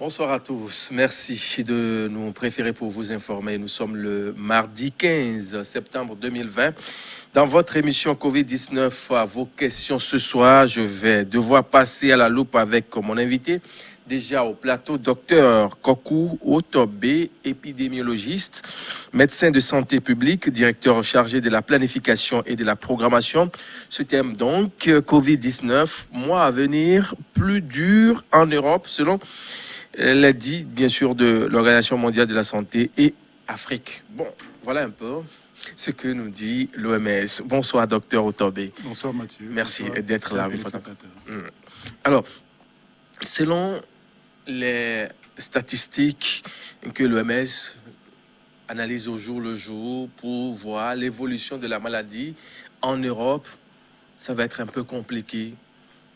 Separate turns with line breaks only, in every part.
Bonsoir à tous. Merci de nous préférer pour vous informer. Nous sommes le mardi 15 septembre 2020. Dans votre émission Covid-19, à vos questions ce soir, je vais devoir passer à la loupe avec mon invité. Déjà au plateau, docteur Kokou Otobé, épidémiologiste, médecin de santé publique, directeur chargé de la planification et de la programmation. Ce thème donc, Covid-19, mois à venir, plus dur en Europe selon l'a dit, bien sûr, de l'Organisation mondiale de la santé et Afrique. Bon, voilà un peu ce que nous dit l'OMS. Bonsoir, docteur Otobé.
Bonsoir Mathieu.
Merci
Bonsoir,
d'être là.
téléspectateurs.
Alors, selon les statistiques que l'OMS analyse au jour le jour pour voir l'évolution de la maladie en Europe, ça va être un peu compliqué.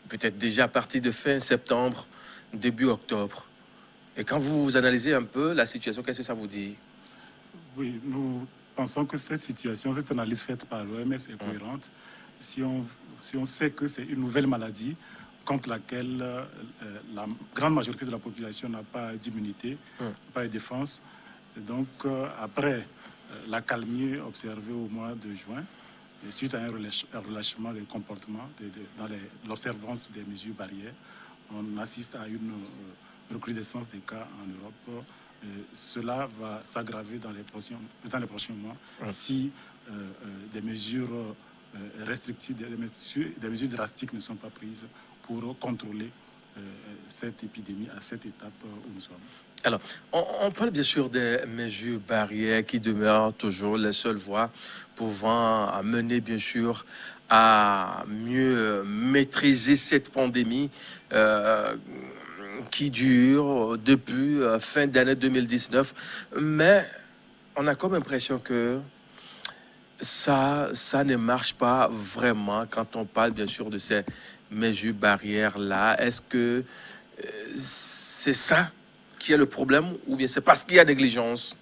Peut-être déjà à partir de fin septembre, début octobre. Et quand vous analysez un peu la situation, qu'est-ce que ça vous dit?
Oui, nous pensons que cette situation, cette analyse faite par l'OMS est cohérente. Si on sait que c'est une nouvelle maladie contre laquelle la grande majorité de la population n'a pas d'immunité, pas de défense. Et donc, après l'accalmie observée au mois de juin, et suite à un relâchement des comportements dans l'observance des mesures barrières, on assiste à une recrudescence des cas en Europe. Cela va s'aggraver dans les prochains mois si des mesures restrictives, des mesures drastiques ne sont pas prises pour contrôler cette épidémie à cette étape où nous sommes.
Alors, on parle bien sûr des mesures barrières qui demeurent toujours les seules voies pouvant amener bien sûr à mieux maîtriser cette pandémie qui dure depuis fin d'année 2019. Mais on a comme impression que ça ne marche pas vraiment quand on parle bien sûr de ces mesures barrières-là. Est-ce que c'est ça qui est le problème ou bien c'est parce qu'il y a négligence?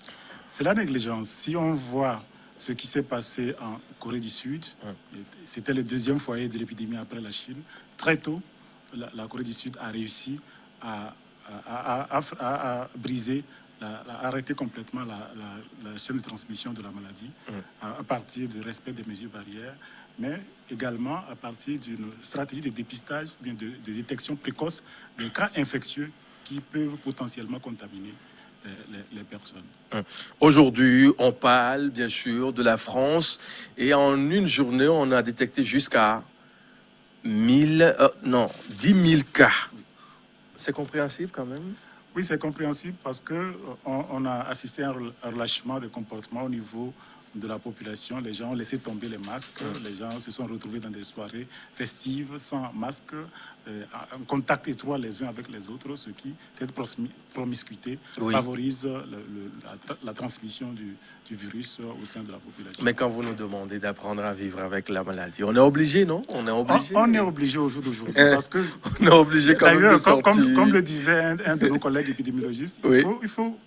C'est la négligence. Si on voit ce qui s'est passé en Corée du Sud, c'était le deuxième foyer de l'épidémie après la Chine. Très tôt, la Corée du Sud a réussi à briser, à arrêter complètement la chaîne de transmission de la maladie à partir du respect des mesures barrières, mais également à partir d'une stratégie de dépistage, de détection précoce des cas infectieux qui peuvent potentiellement contaminer les personnes.
Aujourd'hui, on parle bien sûr de la France et en une journée, on a détecté jusqu'à 10 000 cas. C'est compréhensible quand même?
Oui, c'est compréhensible parce qu'on a assisté à un relâchement de comportement au niveau de la population. Les gens ont laissé tomber les masques. Les gens se sont retrouvés dans des soirées festives sans masque, en contact étroit les uns avec les autres, cette promiscuité favorise la transmission du virus au sein de la population.
Mais quand vous nous demandez d'apprendre à vivre avec la maladie, on est obligé, non? On est obligé.
On est obligé au jour d'aujourd'hui parce que
on est obligé quand même de sortir.
Comme le disait un de nos collègues épidémiologistes, il faut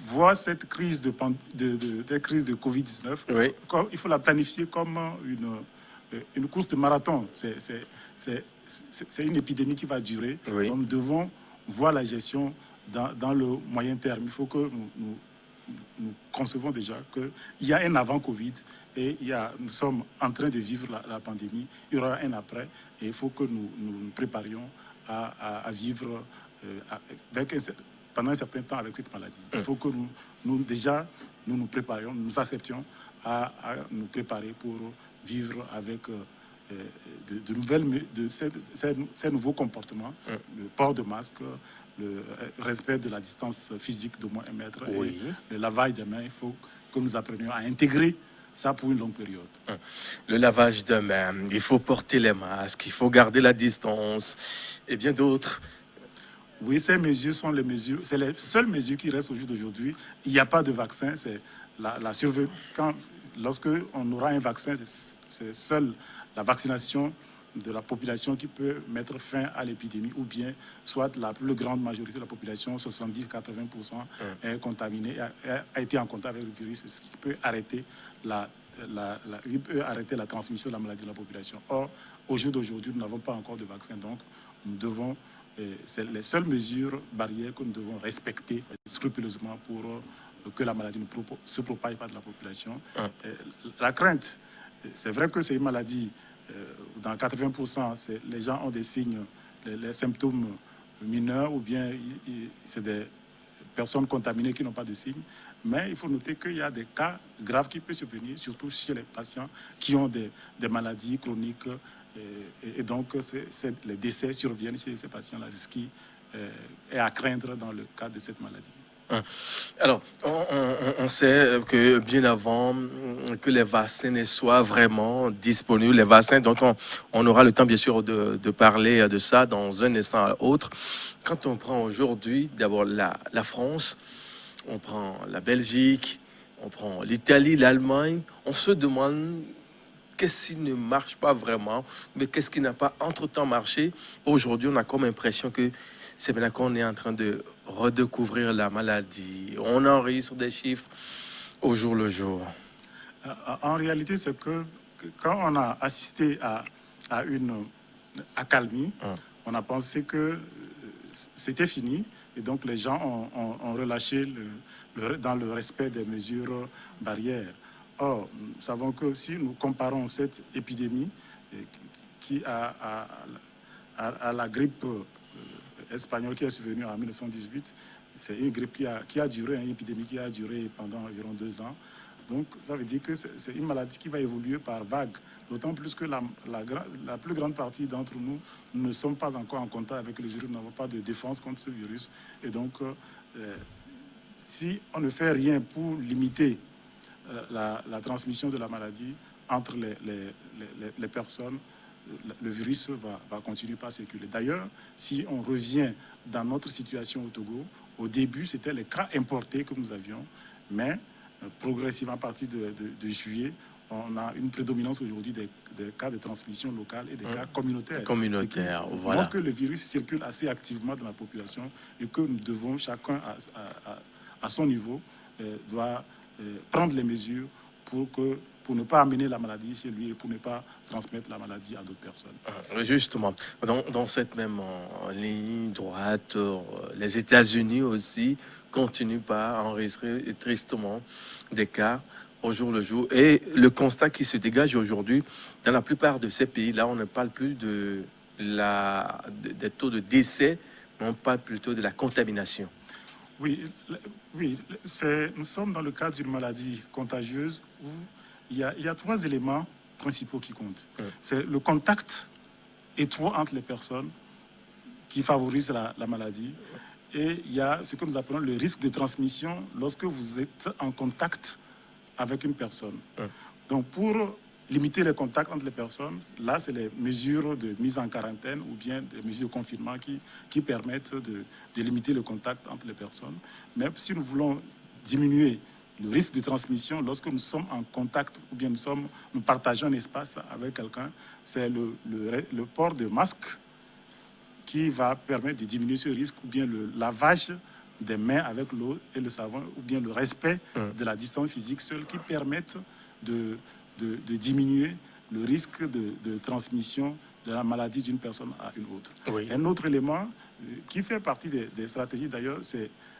voir cette crise de Covid-19, il faut la planifier comme une course de marathon. C'est une épidémie qui va durer. Donc nous devons voir la gestion dans le moyen terme. Il faut que nous concevons déjà qu'il y a un avant Covid et nous sommes en train de vivre la pandémie. Il y aura un après et il faut que nous nous préparions à vivre pendant un certain temps avec cette maladie. Il faut que nous nous préparions, nous acceptions à nous préparer pour vivre avec ces nouveaux comportements, le port de masque, le respect de la distance physique d'au moins 1 mètre et le lavage des mains. Il faut que nous apprenions à intégrer ça pour une longue période.
Le lavage de mains, il faut porter les masques, il faut garder la distance et bien d'autres.
Oui, ces mesures sont c'est les seules mesures qui restent au jour d'aujourd'hui. Il n'y a pas de vaccin, c'est la surveillance. Lorsque on aura un vaccin, c'est seule la vaccination de la population qui peut mettre fin à l'épidémie, ou bien soit la plus grande majorité de la population, 70-80%, est contaminée, a été en contact avec le virus, ce qui peut arrêter la transmission de la maladie de la population. Or, au jour d'aujourd'hui, nous n'avons pas encore de vaccin, donc nous devons c'est les seules mesures barrières que nous devons respecter scrupuleusement pour que la maladie ne se propage pas de la population. La crainte, c'est vrai que c'est une maladie, dans 80%, les gens ont des signes, les symptômes mineurs, ou bien c'est des personnes contaminées qui n'ont pas de signes. Mais il faut noter qu'il y a des cas graves qui peuvent survenir, surtout chez les patients qui ont des maladies chroniques. Et donc, les décès surviennent chez ces patients-là, ce qui est à craindre dans le cas de cette maladie.
Alors, on sait que bien avant que les vaccins ne soient vraiment disponibles, les vaccins dont on aura le temps bien sûr de parler de ça dans un instant à l'autre, quand on prend aujourd'hui d'abord la France, on prend la Belgique, on prend l'Italie, l'Allemagne, on se demande qu'est-ce qui ne marche pas vraiment, mais qu'est-ce qui n'a pas entre-temps marché. Aujourd'hui, on a comme impression que c'est maintenant qu'on est en train de redécouvrir la maladie. On enregistre des chiffres au jour le jour.
En réalité, c'est que quand on a assisté à une accalmie, on a pensé que c'était fini. Et donc, les gens ont relâché dans le respect des mesures barrières. Or, nous savons que si nous comparons cette épidémie qui à la grippe espagnole qui est survenue en 1918, c'est une grippe qui a duré, une épidémie qui a duré pendant environ 2 ans. Donc, ça veut dire que c'est une maladie qui va évoluer par vagues. D'autant plus que la plus grande partie d'entre nous ne sommes pas encore en contact avec le virus, nous n'avons pas de défense contre ce virus. Et donc, si on ne fait rien pour limiter la transmission de la maladie entre les personnes, le virus va continuer par circuler. D'ailleurs, si on revient dans notre situation au Togo, au début, c'était les cas importés que nous avions, mais progressivement, à partir de juillet, on a une prédominance aujourd'hui des cas de transmission locale et des cas communautaires.
Communautaire, voilà.
Donc que le virus circule assez activement dans la population et que nous devons, chacun à son niveau, doit prendre les mesures pour ne pas amener la maladie chez lui et pour ne pas transmettre la maladie à d'autres personnes.
Justement, dans cette même ligne droite, les États-Unis aussi continuent par enregistrer tristement des cas au jour le jour. Et le constat qui se dégage aujourd'hui, dans la plupart de ces pays-là, on ne parle plus des taux de décès, mais on parle plutôt de la contamination.
Oui, nous sommes dans le cadre d'une maladie contagieuse où il y a 3 éléments principaux qui comptent. C'est le contact étroit entre les personnes qui favorise la maladie. Et il y a ce que nous appelons le risque de transmission lorsque vous êtes en contact avec une personne. Donc, pour limiter les contacts entre les personnes, là, c'est les mesures de mise en quarantaine ou bien des mesures de confinement qui permettent de limiter le contact entre les personnes. Mais si nous voulons diminuer le risque de transmission lorsque nous sommes en contact ou bien nous partageons un espace avec quelqu'un, c'est le port de masque qui va permettre de diminuer ce risque, ou bien le lavage des mains avec l'eau et le savon, ou bien le respect de la distance physique seule qui permettent de diminuer le risque de transmission de la maladie d'une personne à une autre.
Oui.
Un autre élément qui fait partie des stratégies d'ailleurs,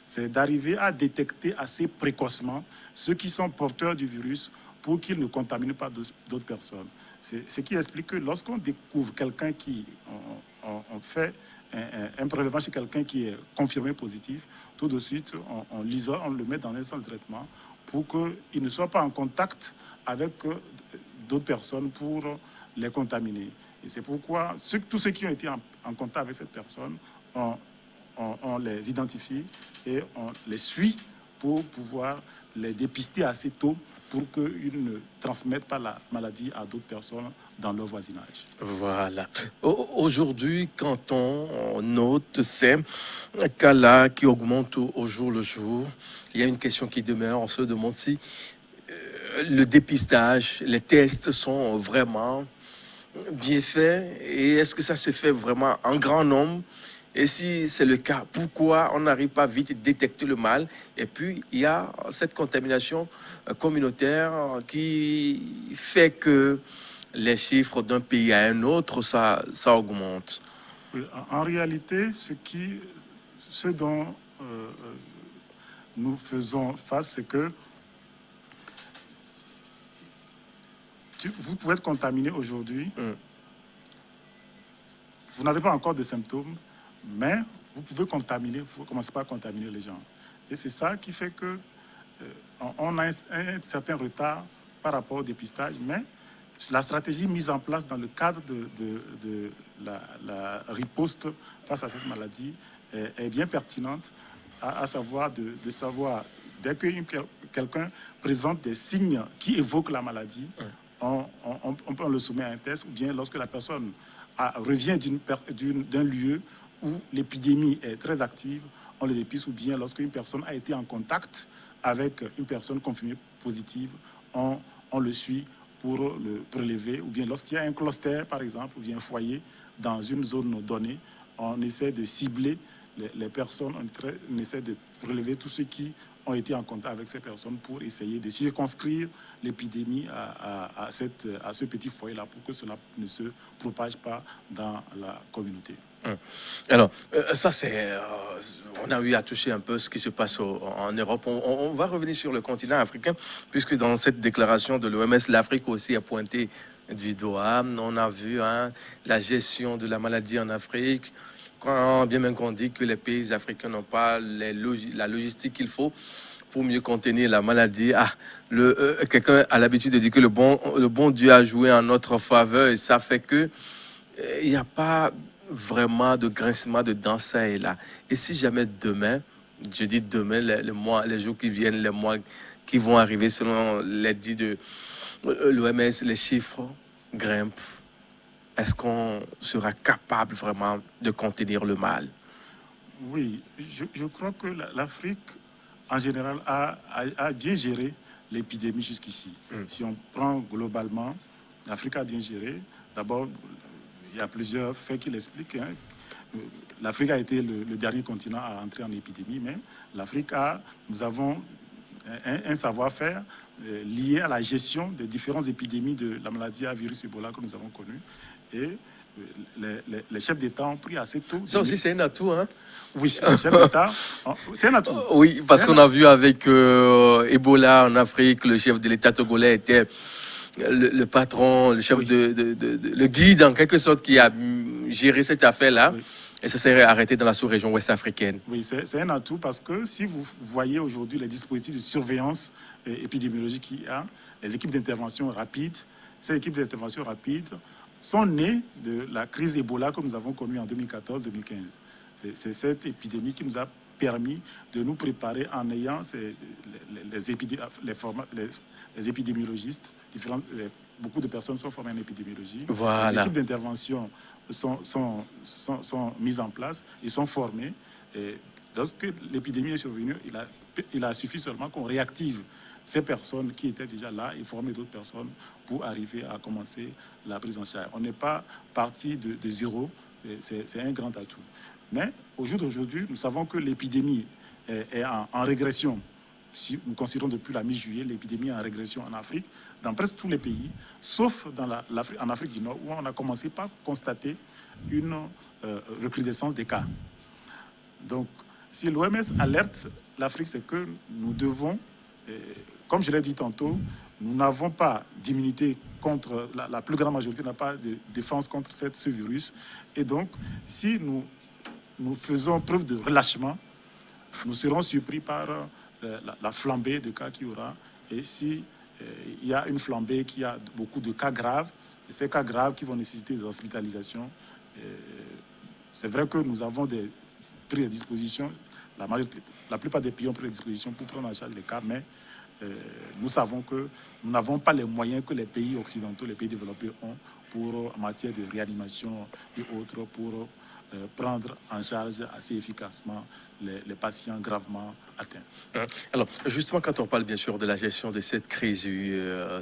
c'est d'arriver à détecter assez précocement ceux qui sont porteurs du virus pour qu'ils ne contaminent pas d'autres personnes. C'est ce qui explique que lorsqu'on découvre quelqu'un on fait un prélèvement chez quelqu'un qui est confirmé positif, tout de suite, on l'isole, on le met dans un centre de traitement pour qu'il ne soit pas en contact avec d'autres personnes pour les contaminer. Et c'est pourquoi tous ceux qui ont été en contact avec cette personne, on les identifie et on les suit pour pouvoir les dépister assez tôt pour qu'ils ne transmettent pas la maladie à d'autres personnes dans leur voisinage.
Voilà. Aujourd'hui, quand on note ces cas-là qui augmentent au jour le jour, il y a une question qui demeure. On se demande si le dépistage, les tests sont vraiment bien faits et est-ce que ça se fait vraiment en grand nombre? Et si c'est le cas, pourquoi on n'arrive pas vite à détecter le mal? Et puis, il y a cette contamination communautaire qui fait que les chiffres d'un pays à un autre, ça augmente.
Oui, en réalité, ce dont nous faisons face, c'est que vous pouvez être contaminé aujourd'hui. Vous n'avez pas encore de symptômes, mais vous pouvez contaminer, vous commencez pas à contaminer les gens. Et c'est ça qui fait que on a un certain retard par rapport au dépistage, mais la stratégie mise en place dans le cadre de la riposte face à cette maladie est bien pertinente, à savoir de savoir, dès que quelqu'un présente des signes qui évoquent la maladie, on le soumet à un test, ou bien lorsque la personne revient d'un lieu où l'épidémie est très active, on le dépiste, ou bien lorsqu'une personne a été en contact avec une personne confirmée positive, on le suit pour le prélever, ou bien lorsqu'il y a un cluster, par exemple, ou bien un foyer dans une zone donnée, on essaie de cibler les personnes, on essaie de prélever tous ceux qui ont été en contact avec ces personnes pour essayer de circonscrire l'épidémie à ce petit foyer-là pour que cela ne se propage pas dans la communauté.
Alors, ça c'est... on a eu à toucher un peu ce qui se passe en Europe. On va revenir sur le continent africain, puisque dans cette déclaration de l'OMS, l'Afrique aussi a pointé du doigt. On a vu la gestion de la maladie en Afrique. Bien même qu'on dit que les pays africains n'ont pas la logistique qu'il faut pour mieux contenir la maladie. Quelqu'un a l'habitude de dire que le bon Dieu a joué en notre faveur, et ça fait que il n'y a pas vraiment de grincement de dents ça et là. Et si jamais demain, je dis demain, les jours qui viennent, les mois qui vont arriver, selon les dits de l'OMS, les chiffres grimpent, est-ce qu'on sera capable vraiment de contenir le mal?
Oui, je crois que l'Afrique, en général, a bien géré l'épidémie jusqu'ici. Si on prend globalement, l'Afrique a bien géré. D'abord, il y a plusieurs faits qui l'expliquent. L'Afrique a été le dernier continent à entrer en épidémie, mais nous avons un savoir-faire lié à la gestion des différentes épidémies de la maladie à virus Ebola que nous avons connue. Et les chefs d'État ont pris assez tôt.
Ça aussi, c'est un atout, hein?
Oui, les chefs d'État, c'est un atout.
Oui, parce qu'on a vu avec Ebola en Afrique, le chef de l'État togolais était le patron, le chef le guide en quelque sorte qui a géré cette affaire-là. Oui. Et ça s'est arrêté dans la sous-région ouest-africaine.
Oui, c'est un atout parce que si vous voyez aujourd'hui les dispositifs de surveillance épidémiologique qu'il y a, les équipes d'intervention rapide, ces équipes d'intervention rapide sont nées de la crise Ebola que nous avons connue en 2014-2015. C'est cette épidémie qui nous a permis de nous préparer en ayant les épidémiologistes, beaucoup de personnes sont formées en épidémiologie.
Voilà.
Les équipes d'intervention sont mises en place, ils sont formés. Et lorsque l'épidémie est survenue, il a suffi seulement qu'on réactive ces personnes qui étaient déjà là et former d'autres personnes pour arriver à commencer la prise en charge. On n'est pas parti de zéro, c'est un grand atout. Mais au jour d'aujourd'hui, nous savons que l'épidémie est en régression. Si nous considérons depuis la mi-juillet, l'épidémie est en régression en Afrique, dans presque tous les pays, sauf en Afrique du Nord, où on a commencé par constater une recrudescence des cas. Donc, si l'OMS alerte l'Afrique, c'est que nous devons, comme je l'ai dit tantôt, nous n'avons pas d'immunité contre, la plus grande majorité n'a pas de défense contre ce virus. Et donc, si nous faisons preuve de relâchement, nous serons surpris par la flambée de cas qu'il y aura. Et si il y a une flambée qui a beaucoup de cas graves, et ces cas graves qui vont nécessiter des hospitalisations, c'est vrai que nous avons pris des dispositions, la plupart des pays ont pris des dispositions pour prendre en charge les cas, mais nous savons que nous n'avons pas les moyens que les pays occidentaux, les pays développés ont en matière de réanimation et autres, pour prendre en charge assez efficacement les patients gravement atteints.
Alors, justement, quand on parle bien sûr de la gestion de cette crise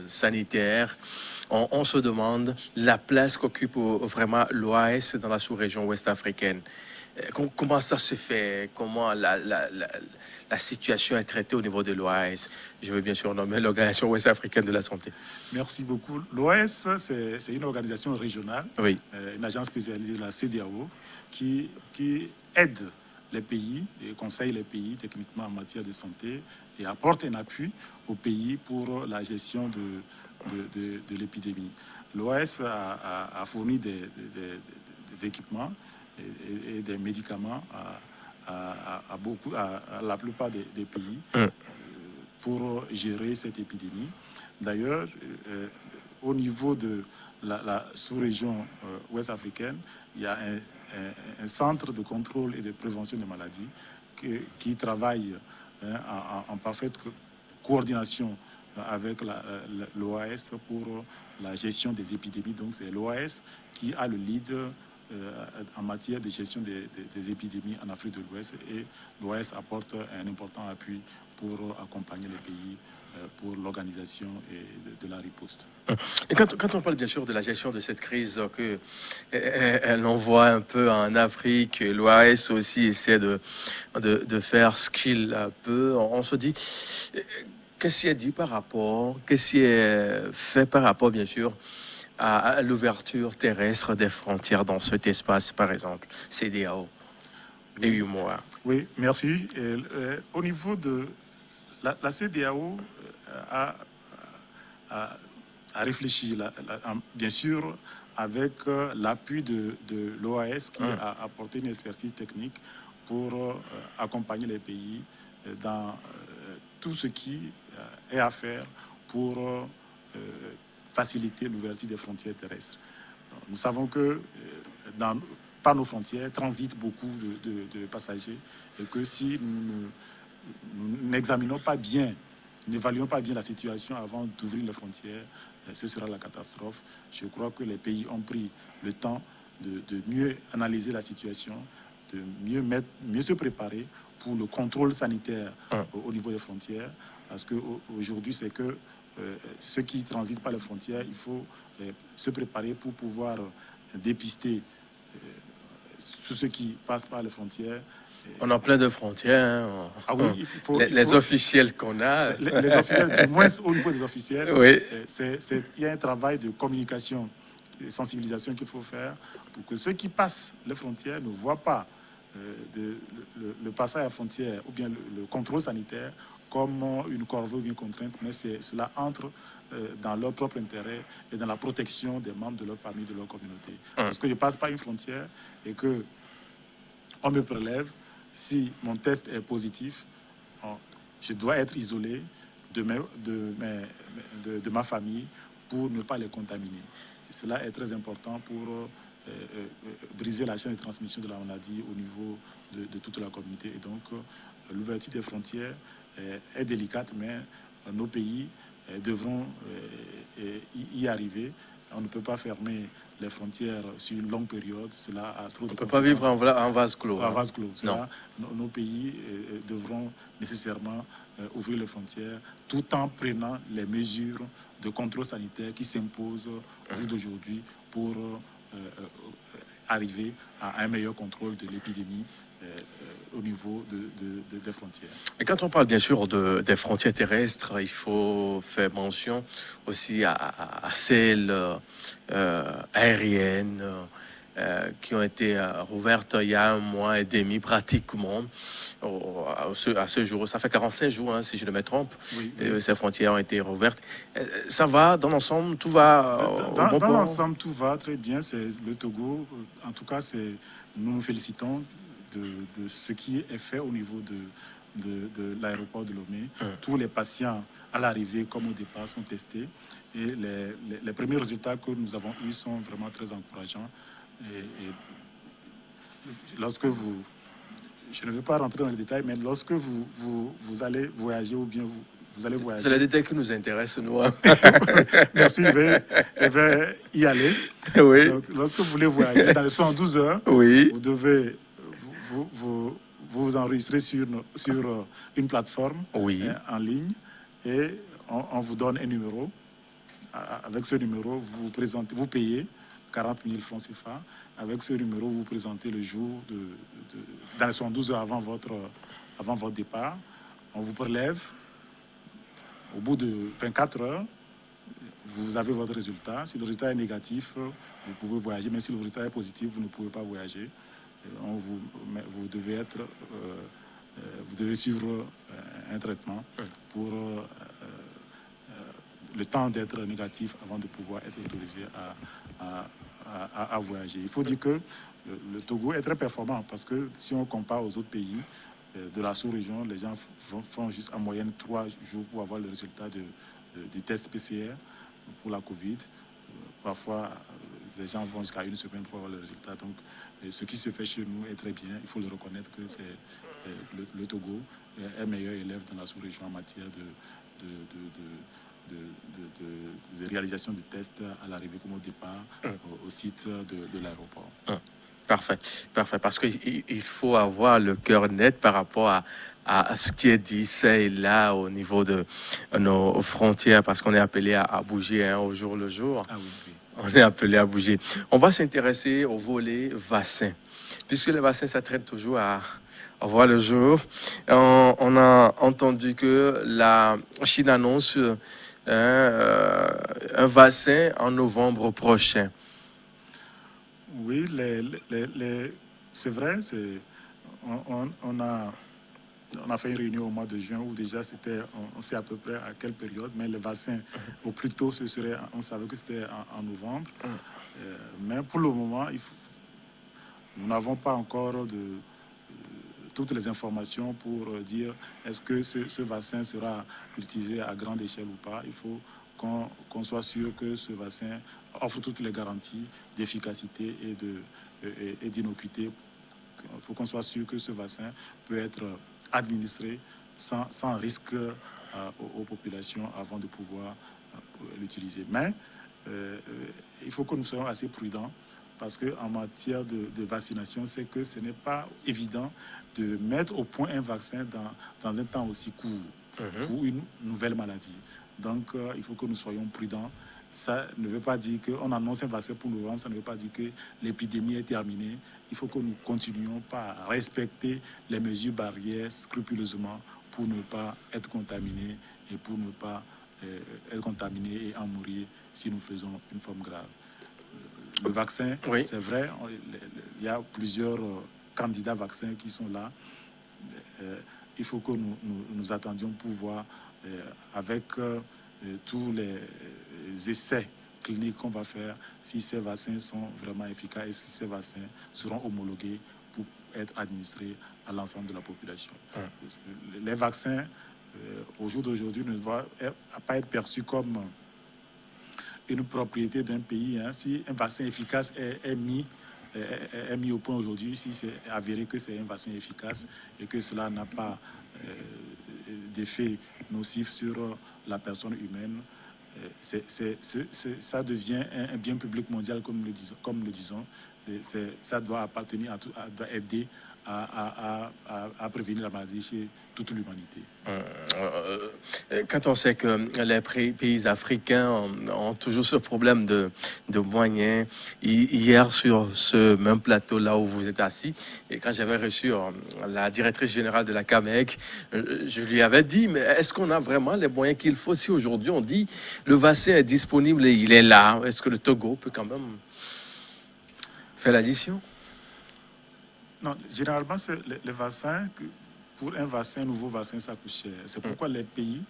sanitaire, on se demande la place qu'occupe vraiment l'OAS dans la sous-région ouest-africaine. Comment ça se fait? Comment la situation est traitée au niveau de l'OAS? Je veux bien sûr nommer l'Organisation ouest-africaine de la santé.
Merci beaucoup. L'OAS, c'est une organisation régionale,
Oui.
Une agence spécialisée de la CEDEAO qui aide les pays et conseille les pays techniquement en matière de santé et apporte un appui aux pays pour la gestion de l'épidémie. L'OAS a fourni des équipements et des médicaments à la plupart des pays pour gérer cette épidémie. D'ailleurs, au niveau de la sous-région ouest-africaine, il y a un centre de contrôle et de prévention des maladies qui travaille en parfaite coordination avec l'OAS pour la gestion des épidémies. Donc c'est l'OAS qui a le lead en matière de gestion des épidémies en Afrique de l'Ouest, et l'OAS apporte un important appui pour accompagner les pays pour l'organisation et de la riposte.
Et quand on parle bien sûr de la gestion de cette crise, que elle envoie un peu en Afrique, l'OAS aussi essaie de faire ce qu'il peut, on se dit, qu'est-ce qui est dit par rapport, qu'est-ce qui est fait par rapport bien sûr à l'ouverture terrestre des frontières dans cet espace, par exemple, CEDEAO et UEMOA?
Oui, merci. Au niveau de la CEDEAO a réfléchi, bien sûr, avec l'appui de l'OAS qui a apporté une expertise technique pour accompagner les pays dans tout ce qui est à faire pour faciliter l'ouverture des frontières terrestres. Nous savons que par nos frontières transitent beaucoup de passagers, et que si nous n'examinons pas bien, n'évaluons pas bien la situation avant d'ouvrir les frontières, ce sera la catastrophe. Je crois que les pays ont pris le temps de mieux analyser la situation, de mieux se préparer pour le contrôle sanitaire au niveau des frontières, parce qu'aujourd'hui, c'est que ceux qui transitent par les frontières, il faut se préparer pour pouvoir dépister tous ceux qui passent par les frontières.
On a plein de frontières.
Ah oui,
les officiels qu'on a.
Les officiels, du moins au niveau des officiels,
oui.
Il y a un travail de communication, de sensibilisation qu'il faut faire pour que ceux qui passent les frontières ne voient pas le passage à la frontière ou bien le contrôle sanitaire comme une corvée ou une contrainte, mais cela entre dans leur propre intérêt et dans la protection des membres de leur famille, de leur communauté. Parce que je passe par une frontière et que on me prélève, si mon test est positif, je dois être isolé de ma famille pour ne pas les contaminer. Et cela est très important pour briser la chaîne de transmission de la maladie au niveau de toute la communauté. Et donc, l'ouverture des frontières est délicate, mais nos pays devront y arriver. On ne peut pas fermer les frontières sur une longue période. Cela a trop de conséquences.
On ne peut pas vivre en vase clos.
En vase clos. Cela, nos pays devront nécessairement ouvrir les frontières tout en prenant les mesures de contrôle sanitaire qui s'imposent au jour d'aujourd'hui pour arriver à un meilleur contrôle de l'épidémie au niveau des frontières.
Et quand on parle bien sûr des frontières terrestres, il faut faire mention aussi à celles aériennes qui ont été rouvertes il y a 1 mois et demi pratiquement. À ce jour, ça fait 45 jours, hein, si je ne me trompe, oui. Ces frontières ont été rouvertes. Ça va, dans l'ensemble, tout va
dans l'ensemble, tout va très bien. C'est le Togo, en tout cas, nous nous félicitons de ce qui est fait au niveau de l'aéroport de Lomé. Tous les patients à l'arrivée comme au départ sont testés, et les premiers résultats que nous avons eus sont vraiment très encourageants. Et lorsque je ne veux pas rentrer dans les détails, mais lorsque vous allez voyager ou bien vous allez voyager...
C'est les détails qui nous intéressent, nous. Hein.
Merci, je vais y aller.
Oui.
Donc, lorsque vous voulez voyager dans les 112 heures,
oui.
Vous devez vous enregistrer sur une plateforme
oui.
En ligne, et on vous donne un numéro. Avec ce numéro, vous payez 40 000 francs CFA. Avec ce numéro, vous présentez le jour dans les 72 heures avant votre départ, on vous prélève. Au bout de 24 heures, vous avez votre résultat. Si le résultat est négatif, vous pouvez voyager, mais si le résultat est positif, vous ne pouvez pas voyager. Vous devez suivre un traitement pour le temps d'être négatif avant de pouvoir être autorisé à voyager. Il faut dire que le Togo est très performant parce que si on compare aux autres pays de la sous-région, les gens font juste en moyenne 3 jours pour avoir le résultat du test PCR pour la Covid. Parfois, les gens vont jusqu'à 1 semaine pour avoir le résultat. Donc, ce qui se fait chez nous est très bien. Il faut le reconnaître que le Togo est meilleur élève dans la sous-région en matière de réalisation du test à l'arrivée comme au départ au site de l'aéroport.
Parfait, parfait. Parce qu'il faut avoir le cœur net par rapport à ce qui est dit ça et là au niveau de nos frontières, parce qu'on est appelé à bouger au jour le jour.
Ah oui, oui.
On est appelé à bouger. On va s'intéresser au volet vaccin, puisque les vaccins, ça traîne toujours à voir le jour. On a entendu que la Chine annonce un vaccin en novembre prochain.
Oui, c'est vrai. On a fait une réunion au mois de juin où déjà on sait à peu près à quelle période, mais le vaccin, au plus tôt, on savait que c'était en novembre. Mais pour le moment, nous n'avons pas encore toutes les informations pour dire est-ce que ce vaccin sera utilisé à grande échelle ou pas. Il faut qu'on soit sûr que ce vaccin offre toutes les garanties d'efficacité et d'innocuité. Il faut qu'on soit sûr que ce vaccin peut être administré sans risque aux populations avant de pouvoir l'utiliser. Mais il faut que nous soyons assez prudents parce qu'en matière de vaccination, c'est que ce n'est pas évident de mettre au point un vaccin dans un temps aussi court pour une nouvelle maladie. Donc, il faut que nous soyons prudents. Ça ne veut pas dire qu'on annonce un vaccin pour novembre, ça ne veut pas dire que l'épidémie est terminée. Il faut que nous continuions par respecter les mesures barrières scrupuleusement pour ne pas être contaminés et pour ne pas être contaminés et en mourir si nous faisons une forme grave. Le vaccin, oui. C'est vrai, il y a plusieurs candidats vaccins qui sont là. Il faut que nous attendions pour voir avec tous les essais cliniques qu'on va faire si ces vaccins sont vraiment efficaces et si ces vaccins seront homologués pour être administrés à l'ensemble de la population. Les vaccins, au jour d'aujourd'hui, ne doivent pas être perçus comme une propriété d'un pays. Si un vaccin efficace est mis au point aujourd'hui, si c'est avéré que c'est un vaccin efficace et que cela n'a pas d'effet nocif sur la personne humaine, ça devient un bien public mondial, comme le disons. Ça doit appartenir doit aider à prévenir la maladie chez toute l'humanité.
Quand on sait que les pays africains ont toujours ce problème de moyens, hier sur ce même plateau là où vous êtes assis, et quand j'avais reçu la directrice générale de la CAMEC, je lui avais dit, mais est-ce qu'on a vraiment les moyens qu'il faut? Si aujourd'hui on dit le vaccin est disponible et il est là, est-ce que le Togo peut quand même faire l'addition?
Non, généralement, c'est les vaccins, pour un nouveau vaccin, ça coûte cher. C'est pourquoi les pays,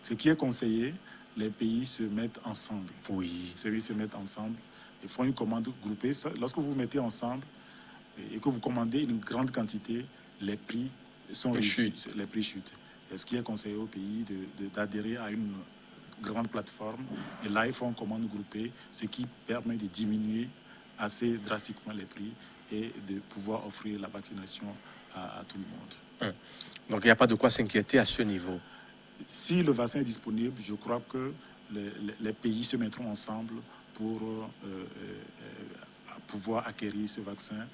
ce qui est conseillé, les pays se mettent ensemble.
Oui.
Ceux qui se mettent ensemble, ils font une commande groupée. Lorsque vous mettez ensemble et que vous commandez une grande quantité, les prix sont réduits, les prix chutent. Et ce qui est conseillé aux pays d'adhérer à une grande plateforme. Et là, ils font une commande groupée, ce qui permet de diminuer assez drastiquement les prix et de pouvoir offrir la vaccination à tout le monde.
Donc il n'y a pas de quoi s'inquiéter à ce niveau. Si
le vaccin est disponible, je crois que les pays se mettront ensemble pour pouvoir acquérir ce vaccin.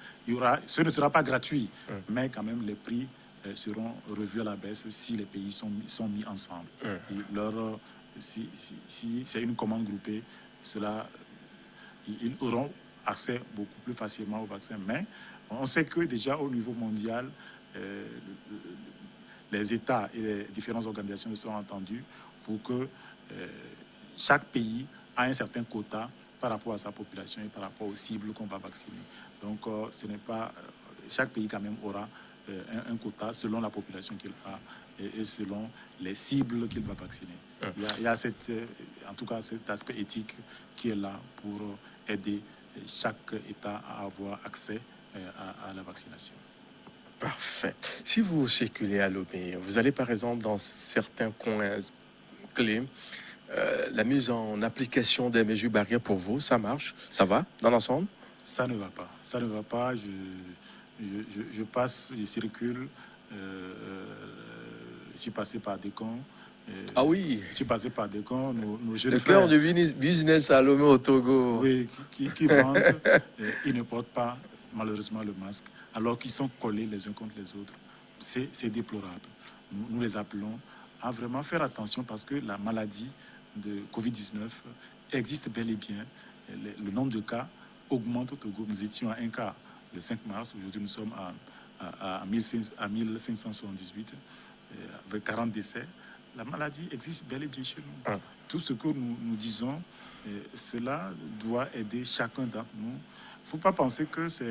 Ce ne sera pas gratuit, mais quand même les prix seront revus à la baisse si les pays sont mis ensemble. Et si c'est une commande groupée, ils auront accès beaucoup plus facilement au vaccin, mais On sait que déjà au niveau mondial, les États et les différentes organisations se sont entendus pour que chaque pays a un certain quota par rapport à sa population et par rapport aux cibles qu'on va vacciner. Donc, ce n'est pas chaque pays quand même aura un quota selon la population qu'il a et selon les cibles qu'il va vacciner. Il y a en tout cas cet aspect éthique qui est là pour aider chaque État à avoir accès à la vaccination.
Parfait. Si vous circulez à Lomé, vous allez par exemple dans certains coins clés, la mise en application des mesures barrières pour vous, ça marche? Ça va dans l'ensemble?
Ça ne va pas. Ça ne va pas. Je passe, je circule. Je suis passé par Descamps.
Ah oui.
Je suis passé par Descamps. Nos jeunes
Le
frères,
cœur du business à Lomé au Togo.
oui, qui vendent, ils ne portent pas malheureusement le masque, alors qu'ils sont collés les uns contre les autres. C'est déplorable. Nous les appelons à vraiment faire attention parce que la maladie de Covid-19 existe bel et bien. Le nombre de cas augmente au Togo. Nous étions à 1 cas le 5 mars. Aujourd'hui, nous sommes à 1578 avec 40 décès. La maladie existe bel et bien chez nous. Tout ce que nous disons, cela doit aider chacun d'entre nous. Il ne faut pas penser que ça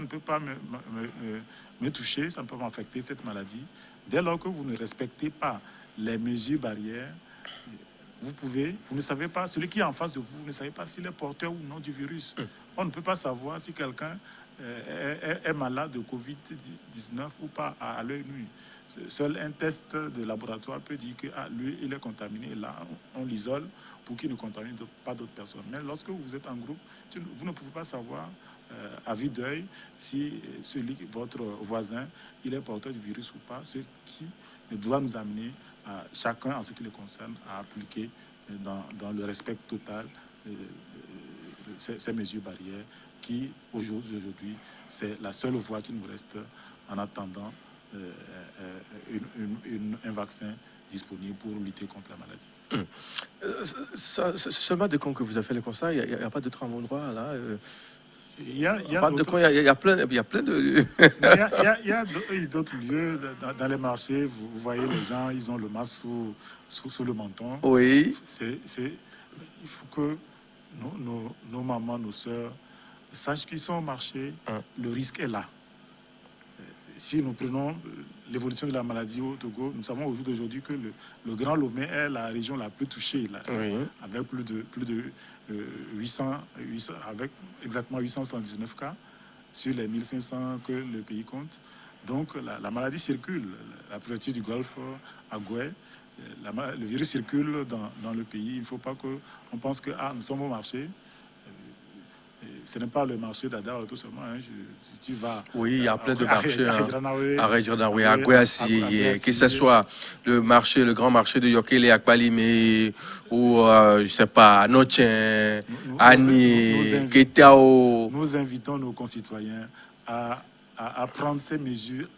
ne peut pas me toucher, ça ne peut pas m'affecter cette maladie. Dès lors que vous ne respectez pas les mesures barrières, vous ne savez pas, celui qui est en face de vous, vous ne savez pas s'il est porteur ou non du virus. On ne peut pas savoir si quelqu'un est malade de Covid-19 ou pas à l'œil nu. Seul un test de laboratoire peut dire que lui, il est contaminé. Là, on l'isole pour qu'il ne contamine pas d'autres personnes. Mais lorsque vous êtes en groupe, vous ne pouvez pas savoir à vue d'œil si votre voisin, il est porteur du virus ou pas, ce qui doit nous amener à chacun, en ce qui le concerne, à appliquer dans le respect total ces mesures barrières qui, aujourd'hui, c'est la seule voie qui nous reste en attendant un vaccin disponible pour lutter contre la maladie.
C'est seulement de quand que vous avez fait le constat, il n'y a pas d'autres endroits là.
Il y a
plein de...
Il y a d'autres lieux dans les marchés. Vous voyez les gens, ils ont le masque sous le menton.
Oui.
Il faut que nos mamans, nos sœurs sachent qu'ils sont au marché. Le risque est là. Si nous prenons l'évolution de la maladie au Togo, nous savons au jour d'aujourd'hui que le Grand Lomé est la région la plus touchée, là, avec plus de 800, avec exactement 879 cas sur les 1500 que le pays compte. Donc la maladie circule. La préfecture du Golfe à Goué, le virus circule dans le pays. Il ne faut pas qu'on pense que nous sommes au marché. Ce n'est pas le marché d'Adar tout seulement. Tu vas.
Oui, il y a plein de marchés. À Redjanaoui, à Gouassi, que ce soit le grand marché de Yokele à Kpalimé, ou je ne sais pas, à Notchen, à Nié, Ketao.
Nous invitons nos concitoyens à prendre ces mesures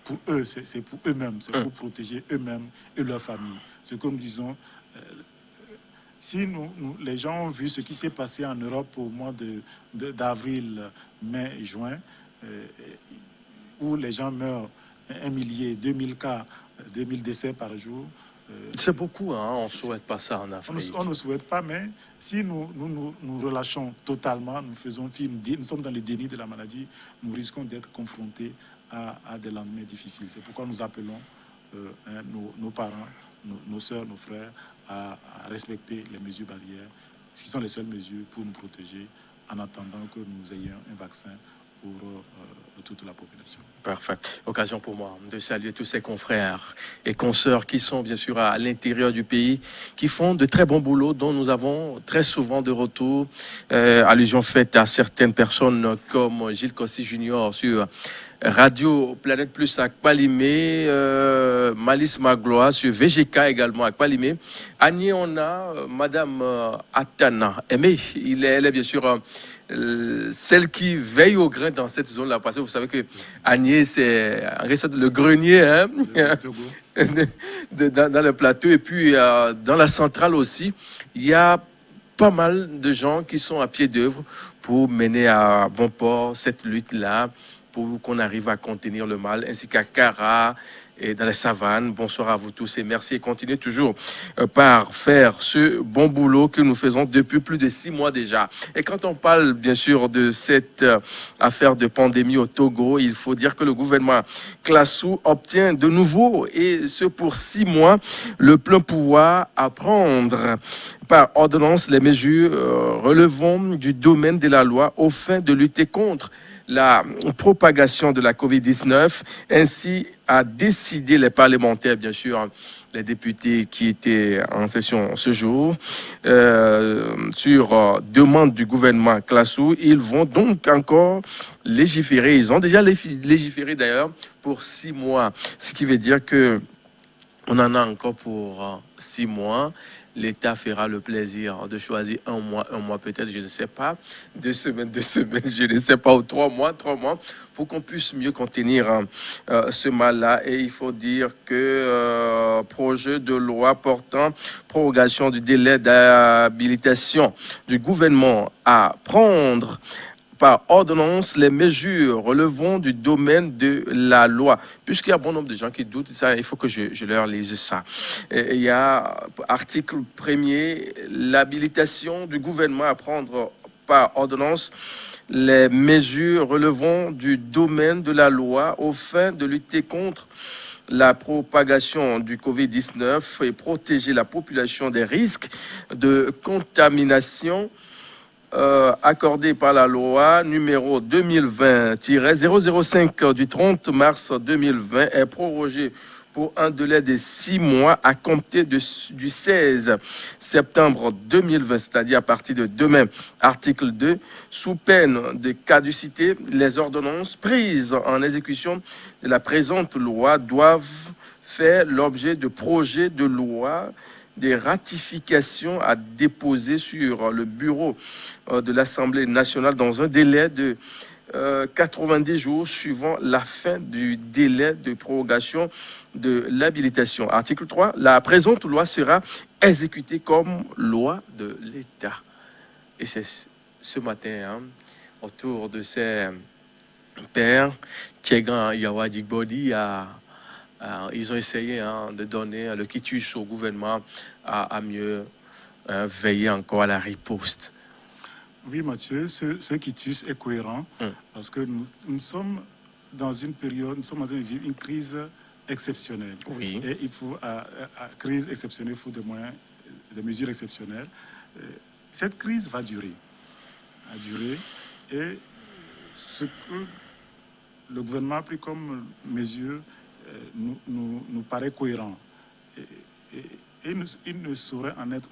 pour eux, c'est pour eux-mêmes, c'est pour protéger eux-mêmes et leur famille. Ce que nous disons. Si les gens ont vu ce qui s'est passé en Europe au mois d'avril, mai, juin, où les gens meurent 1 millier, 2000 cas, 2000 décès par jour.
C'est beaucoup, hein? On ne souhaite pas ça en Afrique.
On ne souhaite pas, mais si nous relâchons totalement, nous sommes dans le déni de la maladie, nous risquons d'être confrontés à des lendemains difficiles. C'est pourquoi nous appelons nos parents, nos soeurs, nos frères, à respecter les mesures barrières, qui sont les seules mesures pour nous protéger en attendant que nous ayons un vaccin pour toute la population.
Parfait. Occasion pour moi de saluer tous ces confrères et consoeurs qui sont bien sûr à l'intérieur du pays, qui font de très bons boulots, dont nous avons très souvent de retour. Allusion faite à certaines personnes comme Gilles Kossi Junior sur Radio Planète Plus à Kpalimé, Malice Magloire sur VGK également à Kpalimé. Annie, on a Madame Atana Aimé. Elle est bien sûr celle qui veille au grain dans cette zone-là. Parce que vous savez que Annie, c'est le grenier hein, dans le plateau. Et puis dans la centrale aussi, il y a pas mal de gens qui sont à pied d'œuvre pour mener à bon port cette lutte-là, pour qu'on arrive à contenir le mal, ainsi qu'à Kara et dans les savanes. Bonsoir à vous tous et merci. Et continuez toujours par faire ce bon boulot que nous faisons depuis plus de 6 mois déjà. Et quand on parle bien sûr de cette affaire de pandémie au Togo, il faut dire que le gouvernement Classou obtient de nouveau, et ce pour 6 mois, le plein pouvoir à prendre par ordonnance les mesures relevant du domaine de la loi aux fins de lutter contre la propagation de la COVID-19. Ainsi a décidé les parlementaires, bien sûr, les députés qui étaient en session ce jour, sur demande du gouvernement Classou. Ils vont donc encore légiférer. Ils ont déjà légiféré d'ailleurs pour 6 mois, ce qui veut dire que on en a encore pour 6 mois. L'État fera le plaisir de choisir un mois peut-être, je ne sais pas, 2 semaines, je ne sais pas, ou 3 mois, pour qu'on puisse mieux contenir ce mal-là. Et il faut dire que projet de loi portant prorogation du délai d'habilitation du gouvernement à prendre par ordonnance les mesures relevant du domaine de la loi. Puisqu'il y a bon nombre de gens qui doutent, ça, il faut que je leur lise ça. Et il y a article 1er, l'habilitation du gouvernement à prendre par ordonnance les mesures relevant du domaine de la loi aux fins de lutter contre la propagation du Covid-19 et protéger la population des risques de contamination accordé par la loi numéro 2020-005 du 30 mars 2020 est prorogé pour un délai de 6 mois à compter du 16 septembre 2020, c'est-à-dire à partir de demain. Article 2, sous peine de caducité, les ordonnances prises en exécution de la présente loi doivent faire l'objet de projets de loi des ratifications à déposer sur le bureau de l'Assemblée nationale dans un délai de 90 jours suivant la fin du délai de prorogation de l'habilitation. Article 3, la présente loi sera exécutée comme loi de l'État. Et c'est ce matin, autour de ces pères, Tchegan Yawadik-Bodi ils ont essayé de donner le quitus au gouvernement à mieux veiller encore à la riposte.
Oui, Mathieu, ce quitus est cohérent parce que nous sommes dans une période, nous sommes en train de vivre une crise exceptionnelle.
Oui.
Et il faut, à crise exceptionnelle, il faut des mesures exceptionnelles. Cette crise va durer. Et ce que le gouvernement a pris comme mesure nous paraît cohérent. Et il ne saurait en être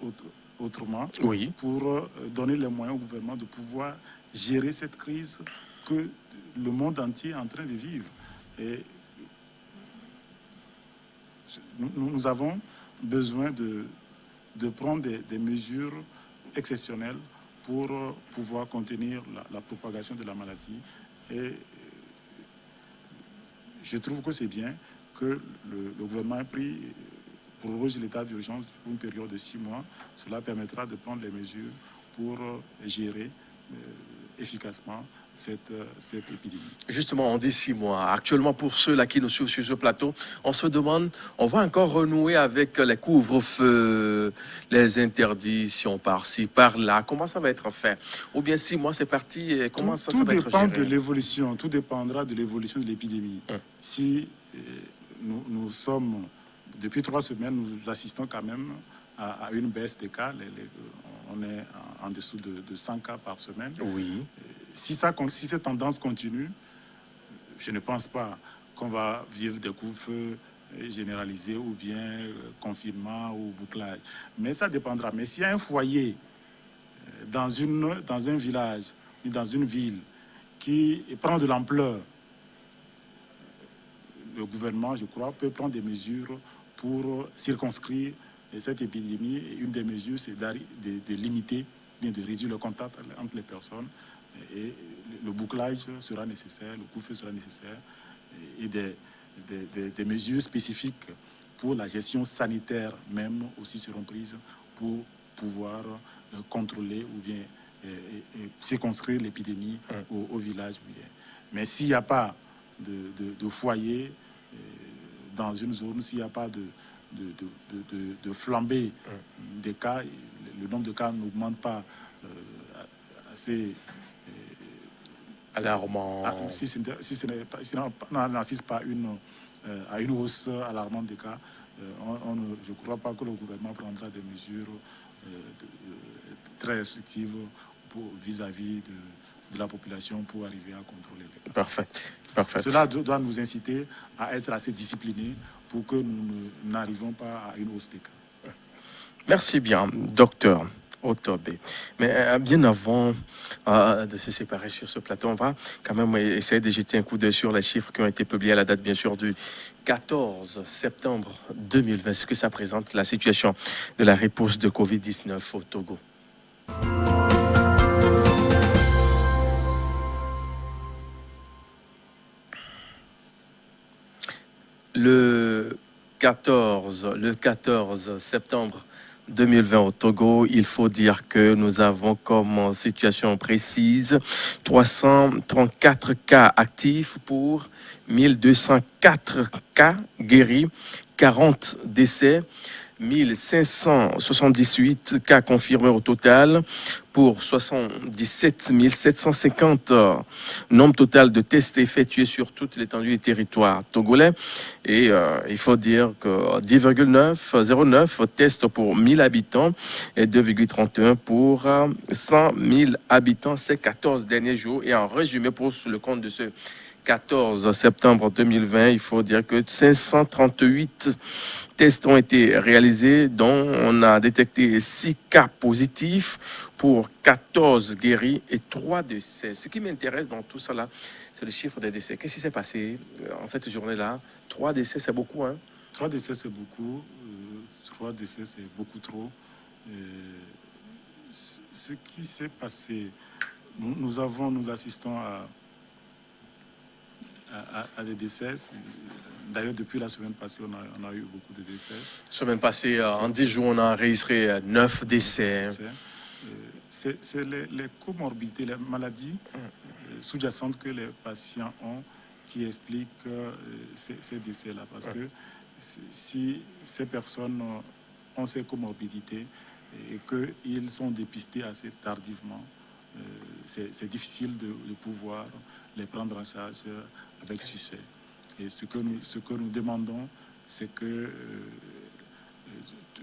autrement pour donner les moyens au gouvernement de pouvoir gérer cette crise que le monde entier est en train de vivre. Et nous avons besoin de prendre des mesures exceptionnelles pour pouvoir contenir la propagation de la maladie. Et je trouve que c'est bien que le gouvernement ait pris proroge l'état d'urgence pour une période de 6 mois. Cela permettra de prendre les mesures pour gérer efficacement cette épidémie.
Justement, on dit 6 mois. Actuellement, pour ceux-là qui nous suivent sur ce plateau, on se demande, on va encore renouer avec les couvre-feux, les interdictions par-ci, par-là. Comment ça va être fait? Ou bien 6 mois, c'est parti, et comment ça va être géré?
De l'évolution, tout dépendra de l'évolution de l'épidémie. Si nous sommes, depuis 3 semaines, nous assistons quand même à une baisse des cas. On est en dessous de 100 cas par semaine.
Oui.
Si cette tendance continue, je ne pense pas qu'on va vivre des couvre-feux généralisés ou bien confinement ou bouclage. Mais ça dépendra. Mais s'il y a un foyer dans un village ou dans une ville qui prend de l'ampleur, le gouvernement, je crois, peut prendre des mesures pour circonscrire cette épidémie. Et une des mesures, c'est de limiter, bien de réduire le contact entre les personnes. Et le bouclage sera nécessaire, le couvre-feu sera nécessaire, et des mesures spécifiques pour la gestion sanitaire même aussi seront prises pour pouvoir contrôler ou bien circonscrire l'épidémie au village. Mais s'il n'y a pas de foyer dans une zone, s'il n'y a pas de flambée des cas, le nombre de cas n'augmente pas assez
alarmant.
Si on n'assiste pas à une hausse alarmante des cas, je ne crois pas que le gouvernement prendra des mesures très restrictives vis-à-vis de la population pour arriver à contrôler les cas.
Parfait.
Cela doit nous inciter à être assez disciplinés pour que nous n'arrivions pas à une hausse des cas.
Merci bien, docteur Otobé. Mais bien avant de se séparer sur ce plateau, on va quand même essayer de jeter un coup d'œil sur les chiffres qui ont été publiés à la date, bien sûr, du 14 septembre 2020. Ce que ça présente, la situation de la réponse de Covid-19 au Togo. Le 14 septembre 2020 au Togo, il faut dire que nous avons comme situation précise 334 cas actifs pour 1204 cas guéris, 40 décès, 1578 cas confirmés au total pour 77 750 nombre total de tests effectués sur toute l'étendue du territoire togolais. Et il faut dire que 10,09 tests pour 1000 habitants et 2,31 pour 100 000 habitants ces 14 derniers jours. Et en résumé, pour le compte de ce 14 septembre 2020, il faut dire que 538 tests ont été réalisés, dont on a détecté 6 cas positifs pour 14 guéris et 3 décès. Ce qui m'intéresse dans tout ça, là, c'est le chiffre des décès. Qu'est-ce qui s'est passé en cette journée-là? 3 décès, c'est beaucoup, hein?
3 décès, c'est beaucoup. 3 décès, c'est beaucoup trop. Ce qui s'est passé, nous assistons à des décès. D'ailleurs, depuis la semaine passée, on a eu beaucoup de décès.
Semaine passée, en 10 jours, on a enregistré 9 décès.
C'est les comorbidités, les maladies sous-jacentes que les patients ont qui expliquent ces décès-là. Parce que si ces personnes ont ces comorbidités et qu'ils sont dépistés assez tardivement, c'est difficile de pouvoir les prendre en charge avec succès. Et ce que nous demandons, c'est que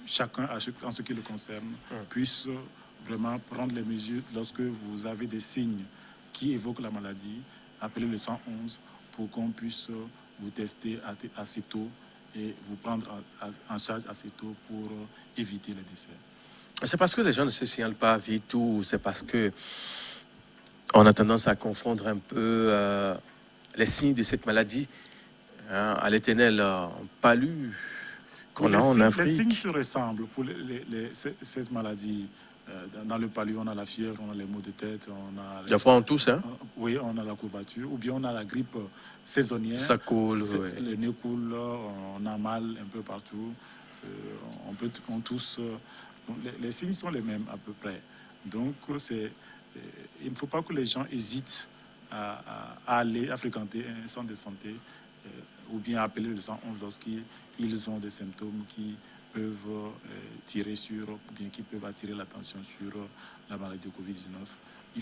chacun, en ce qui le concerne, puisse vraiment prendre les mesures. Lorsque vous avez des signes qui évoquent la maladie, appelez le 111 pour qu'on puisse vous tester assez tôt et vous prendre en charge assez tôt pour éviter les décès.
C'est parce que les gens ne se signalent pas vite ou c'est parce que on a tendance à confondre un peu les signes de cette maladie à l'éternel palu qu'on a en Afrique.
Les signes se ressemblent pour cette maladie. Dans le palu, on a la fièvre, on a les maux de tête, on a...
Des fois, on tousse, hein?
Oui, on a la courbature, ou bien on a la grippe saisonnière.
Ça coule,
Le nez coule, on a mal un peu partout, on tousse. Les signes sont les mêmes à peu près. Donc, il ne faut pas que les gens hésitent à aller à fréquenter un centre de santé ou bien appeler le 111 lorsqu'ils ont des symptômes qui peuvent tirer sur, ou bien qui peuvent attirer l'attention sur la maladie de Covid-19. Il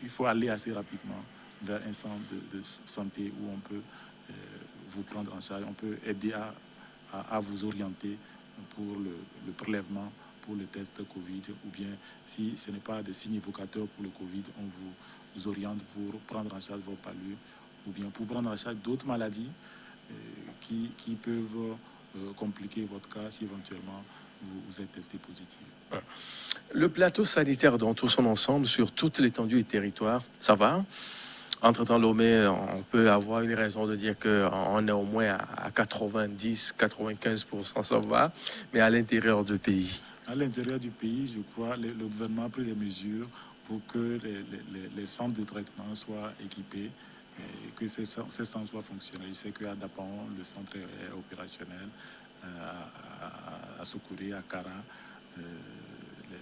faut aller assez rapidement vers un centre de santé où on peut vous prendre en charge, on peut aider à vous orienter pour le prélèvement, pour le test Covid, ou bien si ce n'est pas des signes évocateurs pour le Covid, on vous oriente pour prendre en charge vos palus, ou bien pour prendre en charge d'autres maladies qui peuvent compliquer votre cas si éventuellement vous êtes testé positif.
Le plateau sanitaire dans tout son ensemble, sur toute l'étendue du territoire, ça va? Entre-temps, Lomé, on peut avoir une raison de dire qu'on est au moins à 90-95%, ça va, mais à l'intérieur du pays.
À l'intérieur du pays, je crois, le gouvernement a pris des mesures pour que les centres de traitement soient équipés et que ces centres soient fonctionnels. Je sais qu'à Dapan, le centre est opérationnel, à Sokouré, à Kara,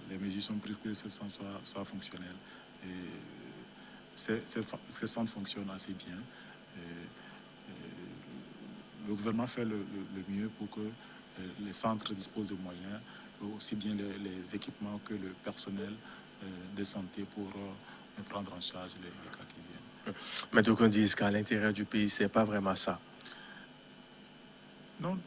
les mesures sont prises pour que ces centres soient fonctionnels. Et ces centres fonctionnent assez bien. Le gouvernement fait le mieux pour que les centres disposent de moyens, aussi bien les équipements que le personnel de santé pour prendre en charge les cas qui viennent.
Mais donc on dit qu'à l'intérieur du pays, c'est pas vraiment ça.
Non,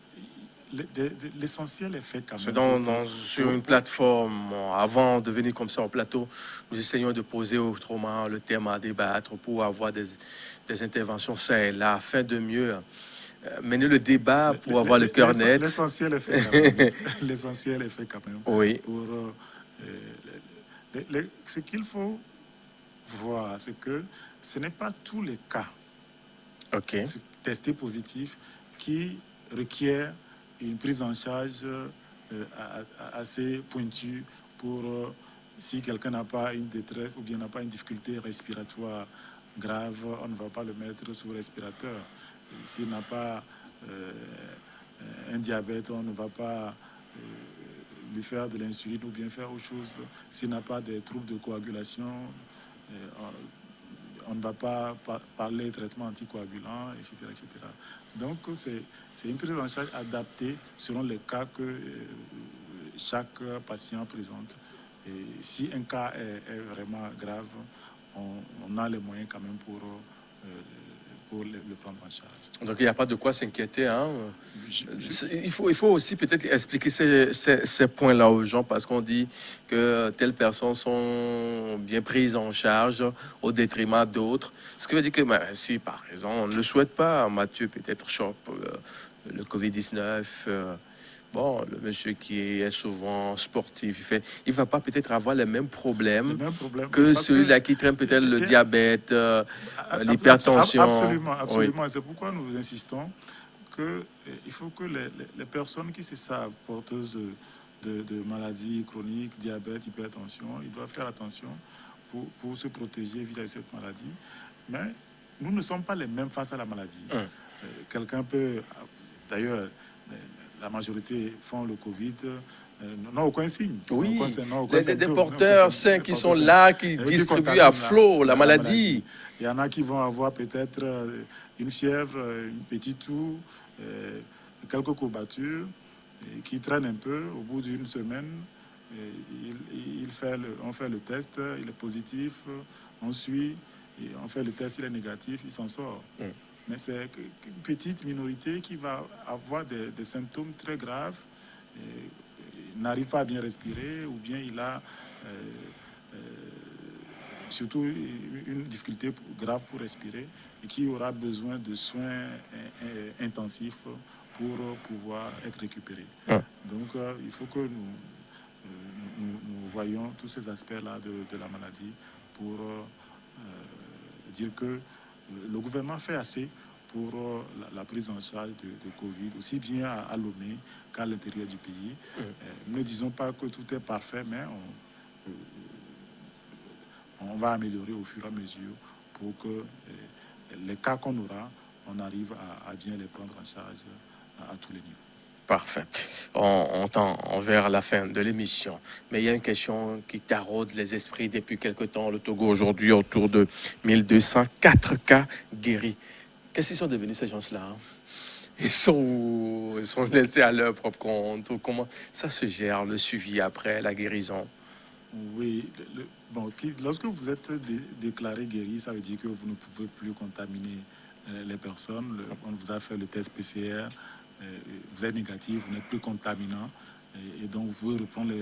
l'essentiel est fait quand même.
Sur une plateforme, avant de venir comme ça au plateau, nous essayons de poser autrement le thème à débattre pour avoir des interventions ça et là, afin de mieux mener le débat pour avoir le cœur net.
L'essentiel est fait quand même. L'essentiel est fait quand même.
Oui.
Ce qu'il faut voir, c'est que ce n'est pas tous les cas testés positifs qui requièrent une prise en charge assez pointue pour si quelqu'un n'a pas une détresse ou bien n'a pas une difficulté respiratoire grave, on ne va pas le mettre sous respirateur. S'il n'a pas un diabète, on ne va pas lui faire de l'insuline ou bien faire autre chose. S'il n'a pas des troubles de coagulation, on ne va pas parler de traitement anticoagulant, etc., etc. Donc, c'est une prise en charge adaptée selon les cas que chaque patient présente. Et si un cas est vraiment grave, on a les moyens quand même pour le prendre en charge.
Donc il n'y a pas de quoi s'inquiéter. Hein. Il faut aussi peut-être expliquer ces points-là aux gens parce qu'on dit que telles personnes sont bien prises en charge au détriment d'autres. Ce qui veut dire que si par exemple on ne le souhaite pas, Mathieu peut-être chope le Covid-19. Bon, le monsieur qui est souvent sportif, il ne va pas peut-être avoir les mêmes problèmes que celui-là qui traîne peut-être le diabète, l'hypertension.
Absolument, absolument. Oui. C'est pourquoi nous insistons qu'il faut que les personnes qui se savent porteuses de maladies chroniques, diabète, hypertension, ils doivent faire attention pour se protéger vis-à-vis de cette maladie. Mais nous ne sommes pas les mêmes face à la maladie. Quelqu'un peut, d'ailleurs, la majorité font le Covid, n'ont aucun signe.
Oui, des porteurs sains qui sont là, qui distribuent à flot la maladie.
Il y en a qui vont avoir peut-être une fièvre, une petite toux, quelques courbatures, qui traînent un peu. Au bout d'une semaine, on fait le test, il est positif, on suit, et on fait le test, il est négatif, il s'en sort. Mais c'est une petite minorité qui va avoir des symptômes très graves, n'arrive pas à bien respirer, ou bien il a surtout une difficulté grave pour respirer et qui aura besoin de soins intensifs pour pouvoir être récupéré. Donc il faut que nous voyions tous ces aspects-là de la maladie pour dire que le gouvernement fait assez pour la prise en charge de Covid, aussi bien à Lomé qu'à l'intérieur du pays. Ne disons pas que tout est parfait, mais on va améliorer au fur et à mesure pour que les cas qu'on aura, on arrive à bien les prendre en charge à tous les niveaux.
Parfait. On tend vers la fin de l'émission. Mais il y a une question qui taraude les esprits depuis quelque temps. Le Togo aujourd'hui autour de 1204 cas guéris. Qu'est-ce qu'ils sont devenus ces gens-là? Ils sont où? Ils sont laissés à leur propre compte? Comment ça se gère, le suivi après la guérison?
Oui. Lorsque vous êtes déclaré guéri, ça veut dire que vous ne pouvez plus contaminer les personnes. On vous a fait le test PCR. Vous êtes négatif, vous n'êtes plus contaminant et donc vous pouvez reprendre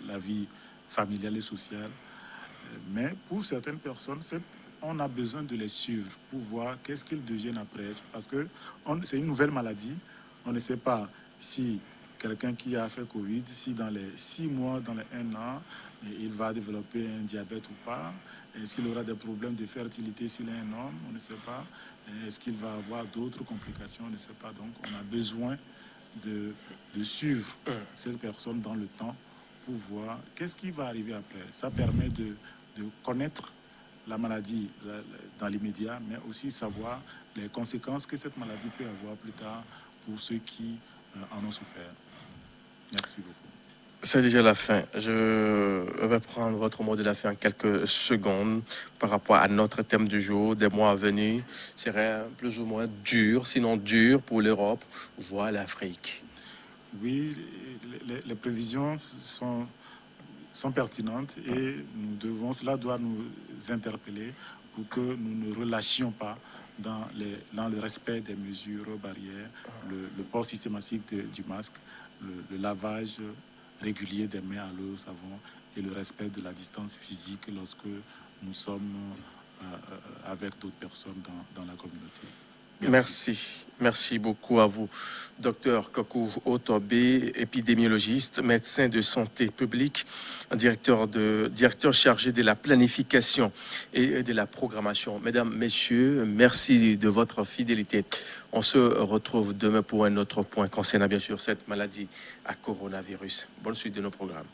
la vie familiale et sociale. Mais pour certaines personnes, on a besoin de les suivre pour voir qu'est-ce qu'ils deviennent après. Parce que c'est une nouvelle maladie. On ne sait pas si quelqu'un qui a fait Covid, si dans les 6 mois, dans les 1 an, il va développer un diabète ou pas. Est-ce qu'il aura des problèmes de fertilité s'il est un homme? On ne sait pas. Est-ce qu'il va avoir d'autres complications? On ne sait pas. Donc, on a besoin de suivre cette personne dans le temps pour voir qu'est-ce qui va arriver après. Ça permet de connaître la maladie dans l'immédiat, mais aussi savoir les conséquences que cette maladie peut avoir plus tard pour ceux qui en ont souffert. Merci beaucoup.
C'est déjà la fin. Je vais prendre votre mot de la fin en quelques secondes par rapport à notre thème du jour. Des mois à venir seraient plus ou moins durs, sinon durs pour l'Europe, voire l'Afrique.
Oui, les prévisions sont pertinentes et cela doit nous interpeller pour que nous ne relâchions pas dans le respect des mesures barrières, le port systématique du masque, le lavage régulier des mains à l'eau au savon et le respect de la distance physique lorsque nous sommes avec d'autres personnes dans la communauté.
Merci beaucoup à vous. Docteur Kokou Otobé, épidémiologiste, médecin de santé publique, directeur chargé de la planification et de la programmation. Mesdames, Messieurs, merci de votre fidélité. On se retrouve demain pour un autre point concernant bien sûr cette maladie à coronavirus. Bonne suite de nos programmes.